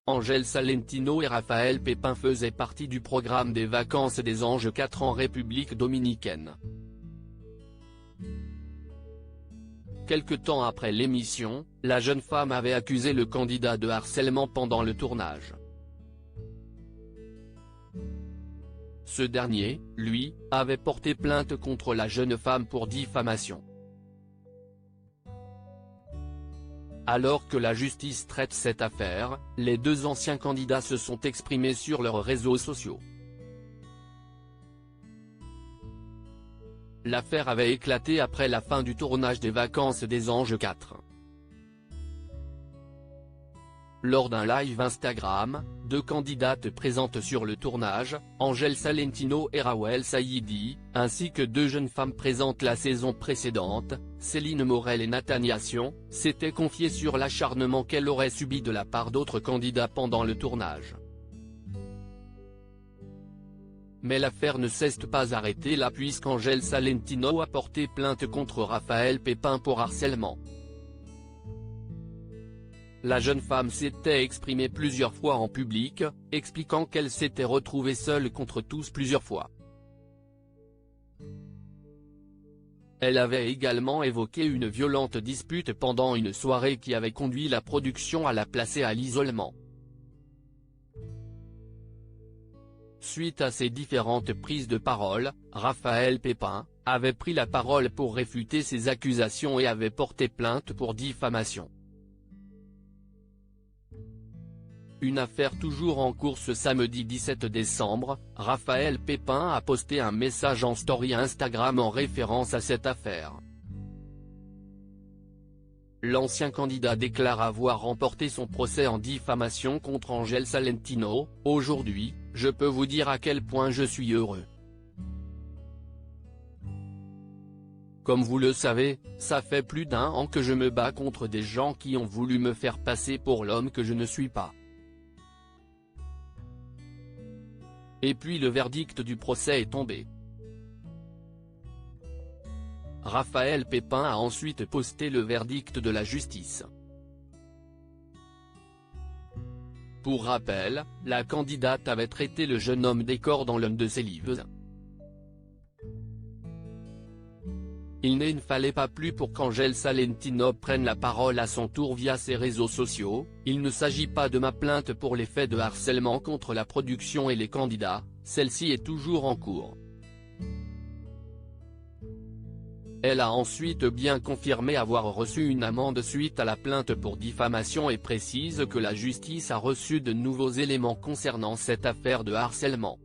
Angèle Salentino et Raphaël Pépin faisaient partie du programme des vacances des Anges 4 en République dominicaine. Quelque temps après l'émission, la jeune femme avait accusé le candidat de harcèlement pendant le tournage. Ce dernier, lui, avait porté plainte contre la jeune femme pour diffamation. Alors que la justice traite cette affaire, les deux anciens candidats se sont exprimés sur leurs réseaux sociaux. L'affaire avait éclaté après la fin du tournage des vacances des Anges 4. Lors d'un live Instagram, deux candidates présentes sur le tournage, Angèle Salentino et Rawel Saïdi, ainsi que deux jeunes femmes présentes la saison précédente, Céline Morel et Natania Sion, s'étaient confiées sur l'acharnement qu'elle aurait subi de la part d'autres candidats pendant le tournage. Mais l'affaire ne s'est pas arrêtée là puisqu'Angèle Salentino a porté plainte contre Raphaël Pépin pour harcèlement. La jeune femme s'était exprimée plusieurs fois en public, expliquant qu'elle s'était retrouvée seule contre tous plusieurs fois. Elle avait également évoqué une violente dispute pendant une soirée qui avait conduit la production à la placer à l'isolement. Suite à ces différentes prises de parole, Raphaël Pépin avait pris la parole pour réfuter ces accusations et avait porté plainte pour diffamation. Une affaire toujours en cours ce samedi 17 décembre, Raphaël Pépin a posté un message en story Instagram en référence à cette affaire. L'ancien candidat déclare avoir remporté son procès en diffamation contre Angèle Salentino. « Aujourd'hui, je peux vous dire à quel point je suis heureux. Comme vous le savez, ça fait plus d'1 an que je me bats contre des gens qui ont voulu me faire passer pour l'homme que je ne suis pas. Et puis le verdict du procès est tombé. » Raphaël Pépin a ensuite posté le verdict de la justice. Pour rappel, la candidate avait traité le jeune homme d'écœur dans l'un de ses livres. Il ne fallait pas plus pour qu'Angèle Salentino prenne la parole à son tour via ses réseaux sociaux. « Il ne s'agit pas de ma plainte pour les faits de harcèlement contre la production et les candidats, celle-ci est toujours en cours. » Elle a ensuite bien confirmé avoir reçu une amende suite à la plainte pour diffamation et précise que la justice a reçu de nouveaux éléments concernant cette affaire de harcèlement.